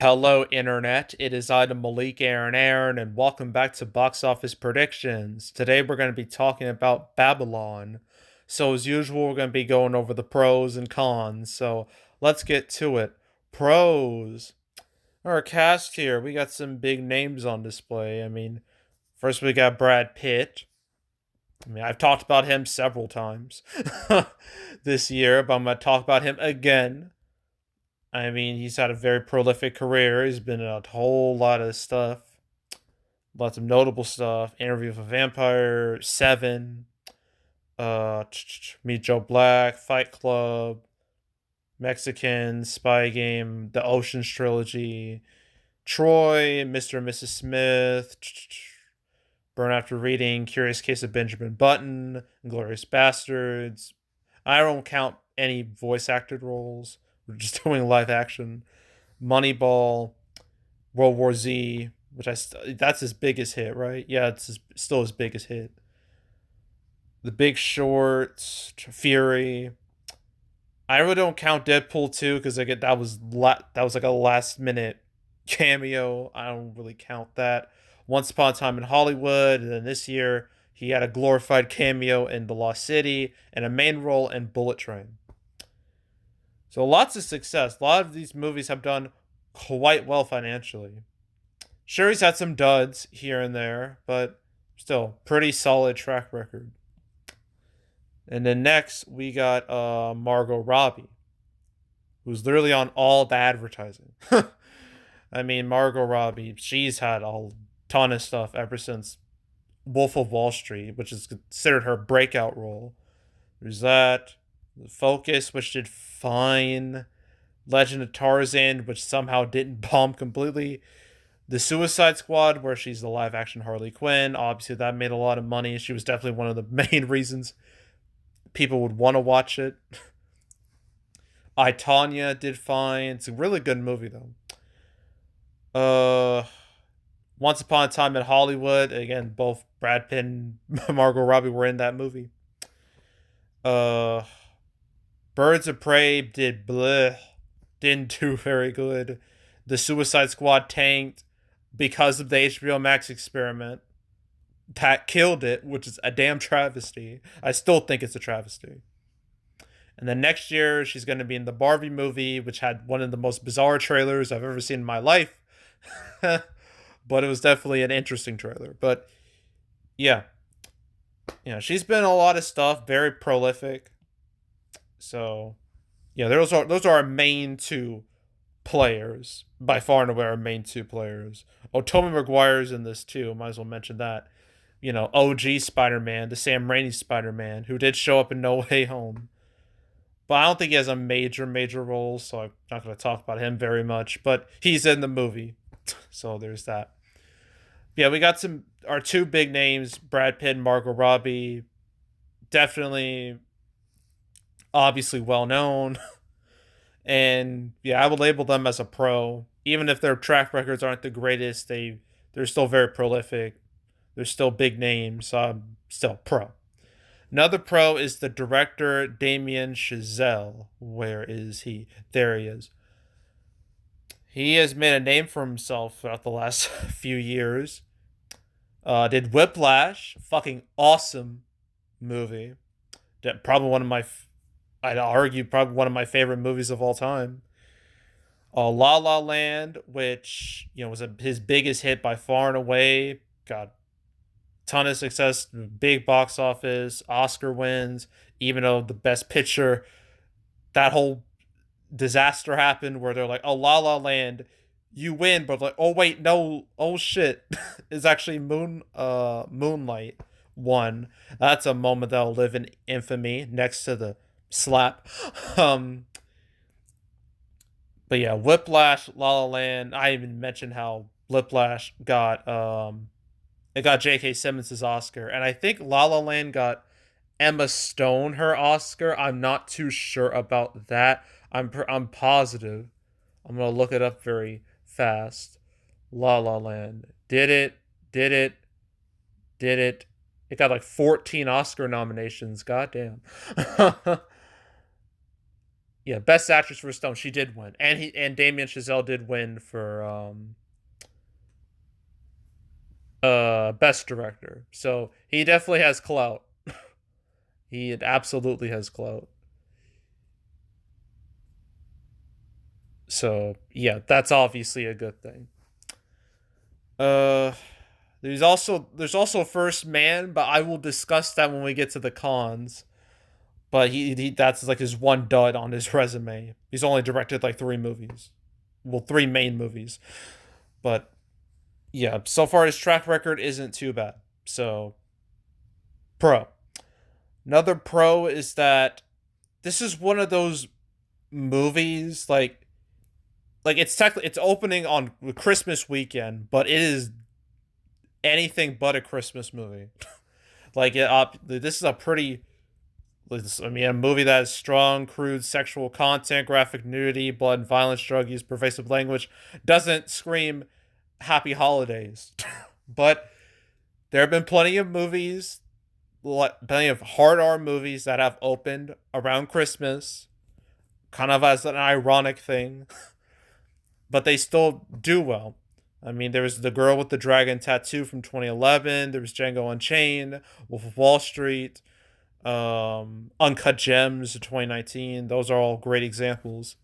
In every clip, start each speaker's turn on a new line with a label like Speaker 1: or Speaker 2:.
Speaker 1: Hello, Internet. It is I, the Malik Aaron, and welcome back to Box Office Predictions. Today we're going to be talking about Babylon. So, as usual, we're going to be going over the pros and cons. So, let's get to it. Pros. Our cast here, we got some big names on display. First we got Brad Pitt. I've talked about him several times this year, but I'm going to talk about him again. He's had a very prolific career. He's been in a whole lot of stuff, lots of notable stuff. Interview with a Vampire, Seven, Meet Joe Black, Fight Club, Mexican, Spy Game, The Ocean's Trilogy, Troy, Mr. and Mrs. Smith, Burn After Reading, Curious Case of Benjamin Button, Glorious Bastards. I don't count any voice acted roles. We're just doing live action. Moneyball, World War Z, which that's his biggest hit, right? Yeah, still his biggest hit. The Big Short, Fury. I really don't count Deadpool 2 because that was like a last minute cameo. I don't really count that. Once Upon a Time in Hollywood, and then this year he had a glorified cameo in The Lost City and a main role in Bullet Train. So lots of success. A lot of these movies have done quite well financially. Sure, he's had some duds here and there, but still, pretty solid track record. And then next, we got Margot Robbie, who's literally on all the advertising. Margot Robbie, she's had a ton of stuff ever since Wolf of Wall Street, which is considered her breakout role. There's that. Focus, which did fine. Legend of Tarzan, which somehow didn't bomb completely. The Suicide Squad, where she's the live action Harley Quinn. Obviously, that made a lot of money. She was definitely one of the main reasons people would want to watch it. I, Tonya did fine. It's a really good movie, though. Once Upon a Time in Hollywood. Again, both Brad Pitt and Margot Robbie were in that movie. Uh, Birds of Prey did bleh. Didn't do very good. The Suicide Squad tanked because of the HBO Max experiment. That killed it, which is a damn travesty. I still think it's a travesty. And then next year, she's going to be in the Barbie movie, which had one of the most bizarre trailers I've ever seen in my life. But it was definitely an interesting trailer. But yeah, she's been in a lot of stuff, very prolific. So yeah, those are our main two players, by far and away our main two players. Oh, Tobey Maguire's in this too. Might as well mention that. OG Spider-Man, the Sam Raimi Spider-Man, who did show up in No Way Home. But I don't think he has a major role, so I'm not going to talk about him very much. But he's in the movie, so there's that. Yeah, we got our two big names, Brad Pitt and Margot Robbie. Definitely, obviously well known. And yeah, I would label them as a pro. Even if their track records aren't the greatest, they're still very prolific. They're still big names, so I'm still pro. Another pro is the director Damien Chazelle. Where is he? There he is. He has made a name for himself throughout the last few years. Did Whiplash, fucking awesome movie. Probably I'd argue probably one of my favorite movies of all time. La La Land, which was his biggest hit by far and away. Got ton of success, big box office, Oscar wins. Even though the Best Picture, that whole disaster happened where they're like, "Oh, La La Land, you win," but like, "Oh wait, no, oh shit," it's actually Moonlight won. That's a moment that'll live in infamy next to the slap. Um, but yeah, Whiplash, La La Land. I even mentioned how Whiplash got it got J.K. Simmons' Oscar, and I think La La Land got Emma Stone her Oscar. I'm not too sure about that. I'm positive. I'm gonna look it up very fast. La La Land. Did it? Did it? Did it? It got like 14 Oscar nominations. Goddamn. Yeah, Best Actress for Stone. She did win, and Damien Chazelle did win for Best Director. So he definitely has clout. He absolutely has clout. So yeah, that's obviously a good thing. Uh, there's also First Man, but I will discuss that when we get to the cons. But he that's like his one dud on his resume. He's only directed like three movies, well, three main movies. But yeah, so far his track record isn't too bad. So pro. Another pro is that this is one of those movies like it's opening on Christmas weekend, but it is anything but a Christmas movie. This is a pretty, I mean, a movie that has strong, crude sexual content, graphic nudity, blood and violence, drug use, pervasive language. Doesn't scream happy holidays, but there have been plenty of movies, plenty of hard R movies that have opened around Christmas, kind of as an ironic thing, but they still do well. I mean, there was The Girl with the Dragon Tattoo from 2011. There was Django Unchained, Wolf of Wall Street, Uncut Gems of 2019. Those are all great examples.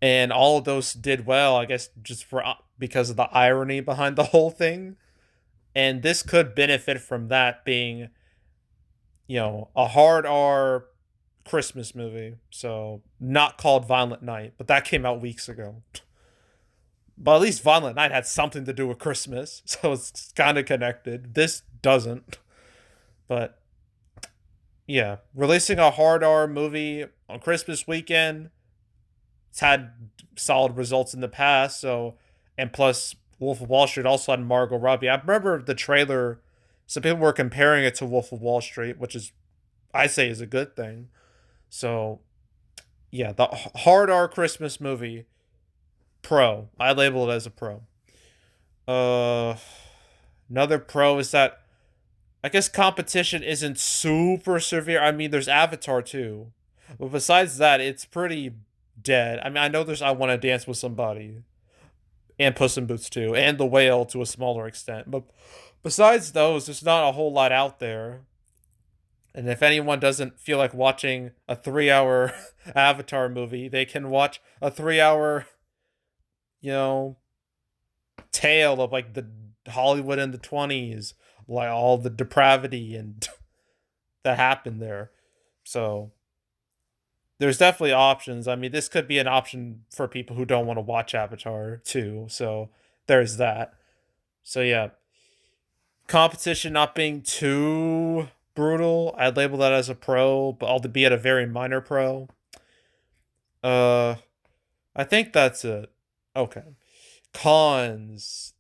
Speaker 1: And all of those did well, I guess, just for because of the irony behind the whole thing. And this could benefit from that being, a hard R Christmas movie. So not called Violent Night, but that came out weeks ago. But at least Violent Night had something to do with Christmas, so it's kind of connected. This doesn't. But yeah, releasing a hard R movie on Christmas weekend, it's had solid results in the past. So, and plus, Wolf of Wall Street also had Margot Robbie. I remember the trailer. Some people were comparing it to Wolf of Wall Street, which is, I say, is a good thing. So, yeah, the hard R Christmas movie, pro. I label it as a pro. Uh, Another pro is that I guess competition isn't super severe. I mean, there's Avatar too, but besides that, it's pretty dead. I mean, I know there's I Want to Dance with Somebody and Puss in Boots too, and The Whale to a smaller extent. But besides those, there's not a whole lot out there. And if anyone doesn't feel like watching a 3 hour Avatar movie, they can watch a 3 hour, you know, tale of like the Hollywood in the 20s, like all the depravity and that happened there. So there's definitely options. I mean, this could be an option for people who don't want to watch Avatar too. So there's that. So yeah, competition not being too brutal, I'd label that as a pro, but albeit a very minor pro. Uh, I think that's it. Okay. Cons.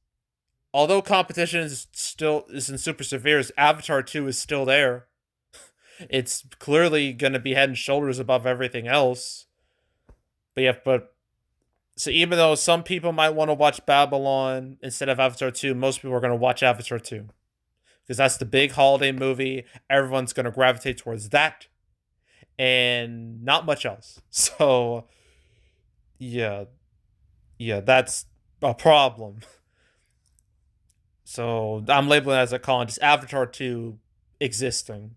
Speaker 1: Although competition is still isn't super severe, Avatar 2 is still there. It's clearly gonna be head and shoulders above everything else. But yeah, so even though some people might want to watch Babylon instead of Avatar 2, most people are gonna watch Avatar 2. Because that's the big holiday movie. Everyone's gonna gravitate towards that. And not much else. So yeah. Yeah, that's a problem. So I'm labeling it as a con, just Avatar 2 existing.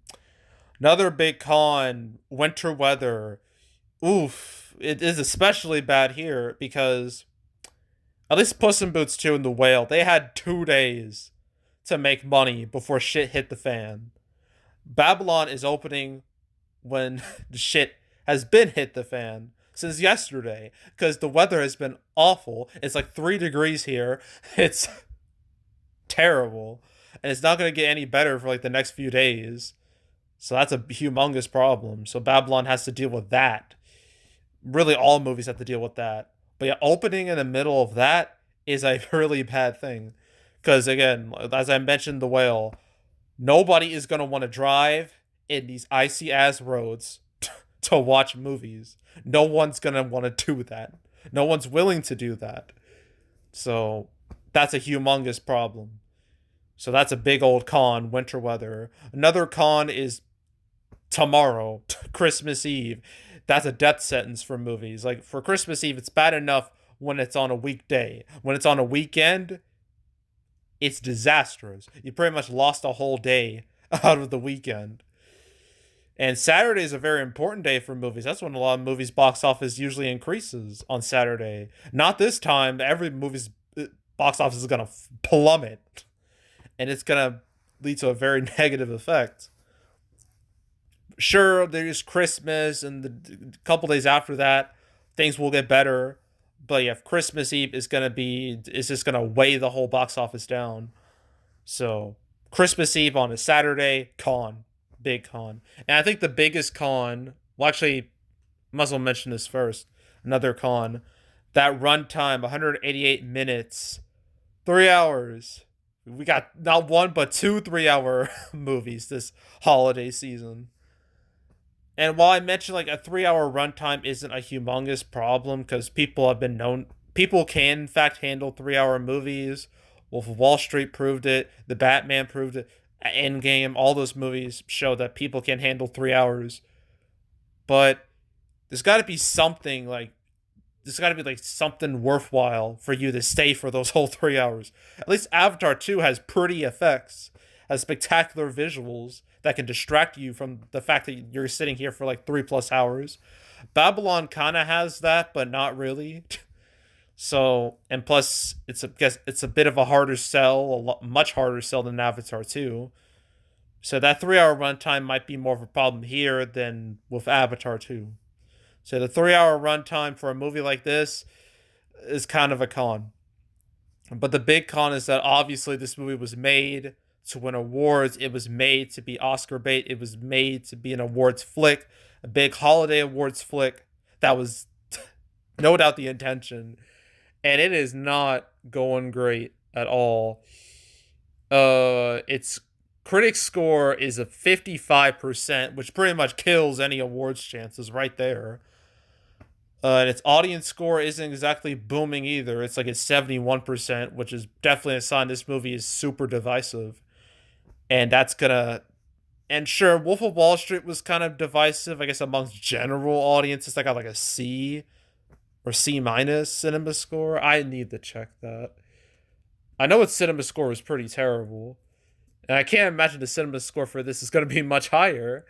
Speaker 1: Another big con, winter weather. Oof, it is especially bad here because at least Puss in Boots 2 and The Whale, they had 2 days to make money before shit hit the fan. Babylon is opening when the shit has been hit the fan since yesterday because the weather has been awful. It's like 3 degrees here. It's terrible. And it's not going to get any better for like the next few days. So that's a humongous problem. So Babylon has to deal with that. Really, all movies have to deal with that. But yeah, opening in the middle of that is a really bad thing. Because again, as I mentioned, The Whale, nobody is going to want to drive in these icy ass roads to watch movies. No one's going to want to do that. No one's willing to do that. So that's a humongous problem. So that's a big old con, winter weather. Another con is tomorrow, Christmas Eve. that's a death sentence for movies. Like for Christmas Eve, it's bad enough when it's on a weekday. When it's on a weekend, it's disastrous. You pretty much lost a whole day out of the weekend. And Saturday is a very important day for movies. That's when a lot of movies' box office usually increases on Saturday. Not this time. Every movie's box office is gonna plummet, and it's gonna lead to a very negative effect. Sure, there's Christmas, and the couple days after that, things will get better. But yeah, Christmas Eve is just gonna weigh the whole box office down. So Christmas Eve on a Saturday, con, big con, and I think the biggest con. Well, actually, might as well mention this first. Another con, that runtime, 188 minutes, 3 hours. We got not one but two 3 hour movies this holiday season. And while I mentioned like a 3 hour runtime isn't a humongous problem because people can in fact handle 3 hour movies. Wolf of Wall Street proved it. The Batman proved it. Endgame, all those movies show that people can handle 3 hours. But there's got to be something like there's got to be like something worthwhile for you to stay for those whole 3 hours. At least Avatar 2 has pretty effects, has spectacular visuals that can distract you from the fact that you're sitting here for like 3+ hours. Babylon kind of has that, but not really. So, and plus, it's a bit of a harder sell, much harder sell than Avatar 2. So that 3 hour runtime might be more of a problem here than with Avatar 2. So the 3 hour runtime for a movie like this is kind of a con. But the big con is that obviously this movie was made to win awards. It was made to be Oscar bait. It was made to be an awards flick, a big holiday awards flick. That was no doubt the intention. And it is not going great at all. Its critic score is a 55%, which pretty much kills any awards chances right there. And its audience score isn't exactly booming either. It's like a 71%, which is definitely a sign this movie is super divisive. And that's gonna. And sure, Wolf of Wall Street was kind of divisive, I guess, amongst general audiences. I got like a C or C minus cinema score. I need to check that. I know its cinema score was pretty terrible. And I can't imagine the cinema score for this is going to be much higher.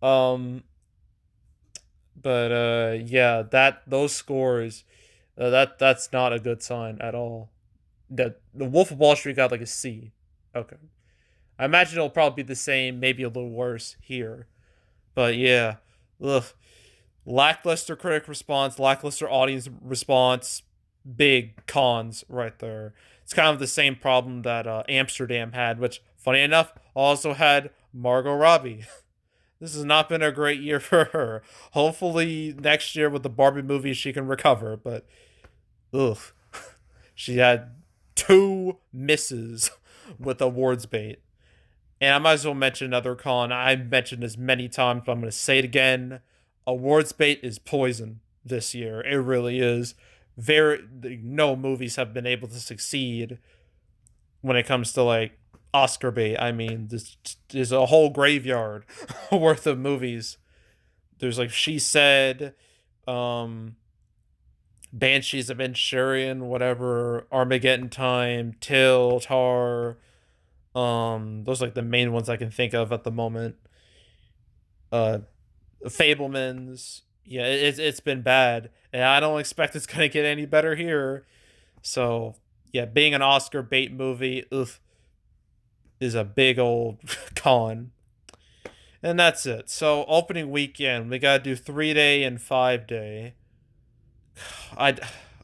Speaker 1: But yeah, those scores, that's not a good sign at all. The Wolf of Wall Street got like a C. Okay, I imagine it'll probably be the same, maybe a little worse here. But yeah, ugh, lackluster critic response, lackluster audience response, big cons right there. It's kind of the same problem that Amsterdam had, which, funny enough, also had Margot Robbie. This has not been a great year for her. Hopefully next year with the Barbie movie she can recover, but ugh. She had two misses with awards bait. And I might as well mention another con. I mentioned this many times, but I'm going to say it again. Awards bait is poison this year. It really is. No movies have been able to succeed when it comes to like Oscar bait. I mean, there's a whole graveyard worth of movies. There's like She Said, Banshees of Inisherin, whatever, Armageddon Time, Till, Tar. Those are like the main ones I can think of at the moment. Fablemans. Yeah, it's been bad, and I don't expect it's gonna get any better here. So yeah, being an Oscar bait movie, is a big old con. And that's it. So opening weekend, we gotta do 3 day and 5 day. I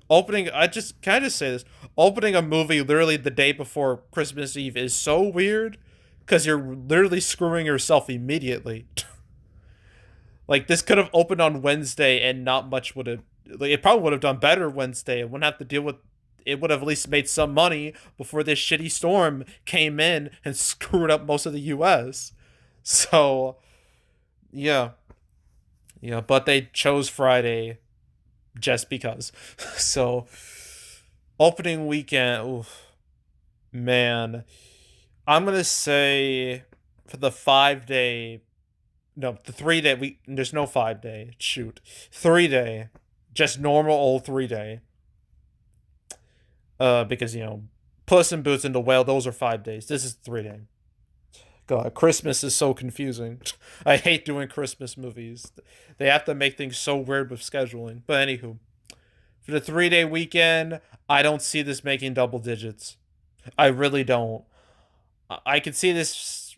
Speaker 1: opening. I just can I just say this? Opening a movie literally the day before Christmas Eve is so weird because you're literally screwing yourself immediately. Like this could have opened on Wednesday and not much would have. Like it probably would have done better Wednesday. It wouldn't have to deal with. It would have at least made some money before this shitty storm came in and screwed up most of the U.S. So, yeah, yeah, but they chose Friday just because. So, opening weekend, oof, man, I'm gonna say for the 5 day, No, the 3 day week. There's no 5 day. Shoot, 3 day, just normal old 3 day. Because Puss in Boots and the Whale, those are 5 days. This is 3 day. God, Christmas is so confusing. I hate doing Christmas movies. They have to make things so weird with scheduling. But anywho, for the 3 day weekend, I don't see this making double digits. I really don't. I could see this.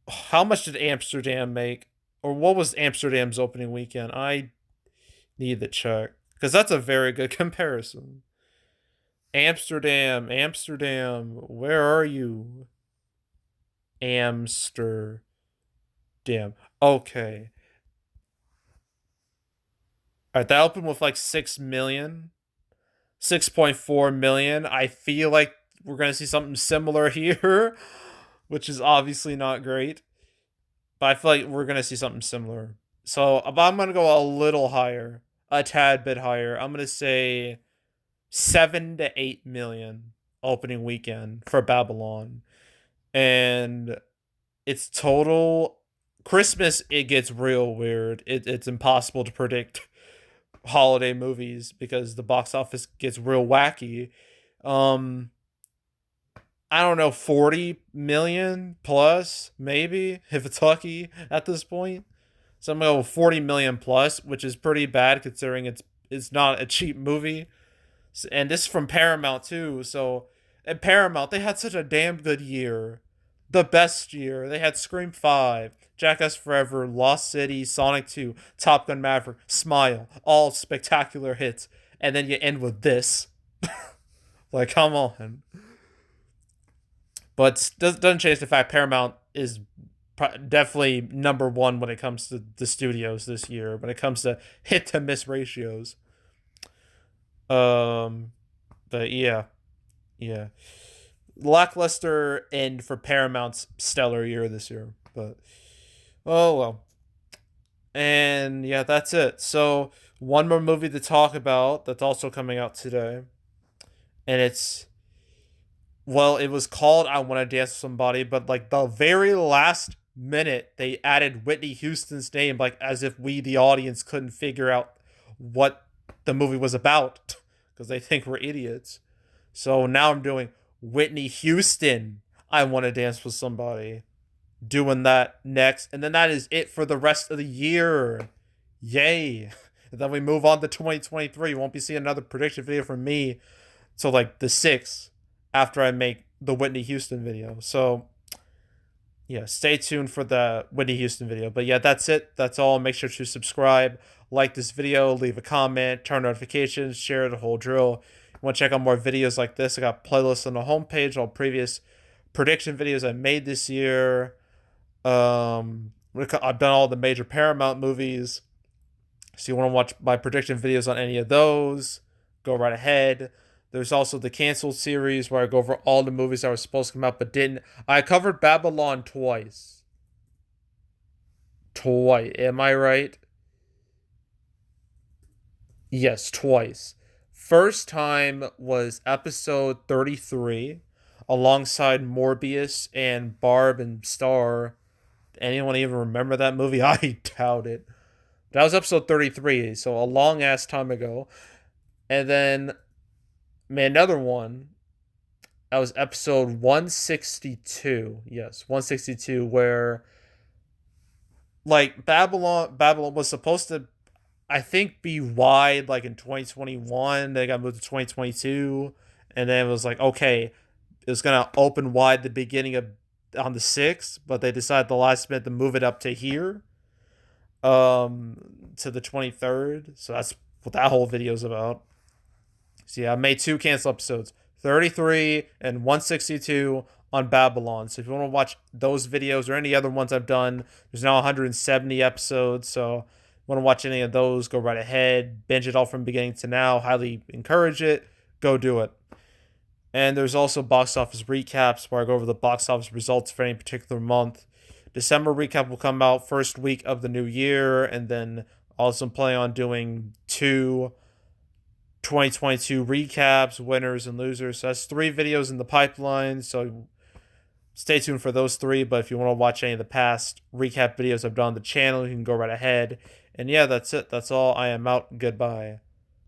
Speaker 1: How much did Amsterdam make? Or what was Amsterdam's opening weekend? I need to check. Because that's a very good comparison. Amsterdam, Amsterdam, where are you? Amsterdam. Okay. Alright, that opened with like 6 million. 6.4 million. I feel like we're going to see something similar here, which is obviously not great. But I feel like we're going to see something similar. So I'm going to go a little higher, a tad bit higher. I'm going to say 7 to 8 million opening weekend for Babylon. And it's total Christmas. It gets real weird. It's impossible to predict holiday movies because the box office gets real wacky. I don't know, 40 million plus, maybe, if it's lucky at this point. So I'm gonna go 40 million plus, which is pretty bad considering it's not a cheap movie. And this is from Paramount too. So at Paramount, they had such a damn good year. The best year. They had Scream 5, Jackass Forever, Lost City, Sonic 2, Top Gun Maverick, Smile, all spectacular hits. And then you end with this. Like, come on. But doesn't change the fact Paramount is definitely number one when it comes to the studios this year, when it comes to hit to miss ratios. Um, but yeah, lackluster end for Paramount's stellar year this year. But oh well, and yeah, that's it. So one more movie to talk about that's also coming out today, and it was called I Want to Dance with Somebody, but like the very last minute they added Whitney Houston's name, like as if we, the audience, couldn't figure out what the movie was about because they think we're idiots. So now I'm doing Whitney Houston, I Want to Dance with Somebody. Doing that next. And then that is it for the rest of the year. Yay. And then we move on to 2023. You won't be seeing another prediction video from me till like the 6th after I make the Whitney Houston video. So yeah, stay tuned for the Whitney Houston video. But yeah, that's it. That's all. Make sure to subscribe, like this video, leave a comment, turn notifications, share the whole drill. You want to check out more videos like this? I got playlists on the homepage, all previous prediction videos I made this year. I've done all the major Paramount movies. So you want to watch my prediction videos on any of those, go right ahead. There's also the canceled series where I go over all the movies that were supposed to come out but didn't. I covered Babylon twice. Twice. Am I right? Yes, twice. First time was episode 33 alongside Morbius and Barb and Star. Anyone even remember that movie? I doubt it. That was episode 33, so a long ass time ago. And then another one. That was episode 162. Yes, 162, where like Babylon was supposed to, I think, be wide like in 2021. They got moved to 2022, and then it was like, okay, it was gonna open wide the beginning of on the 6th, but they decided the last minute to move it up to here, to the 23rd. So that's what that whole video is about. So yeah, I made 2 cancel episodes, 33 and 162 on Babylon. So if you want to watch those videos or any other ones I've done, there's now 170 episodes. So if you want to watch any of those, go right ahead. Binge it all from beginning to now. Highly encourage it. Go do it. And there's also box office recaps where I go over the box office results for any particular month. December recap will come out first week of the new year, and then also plan on doing 2 2022 recaps, winners and losers. So that's 3 videos in the pipeline. So Stay tuned for those three. But if you want to watch any of the past recap videos I've done on the channel, you can go right ahead. And yeah, that's it. That's all. I am out. Goodbye.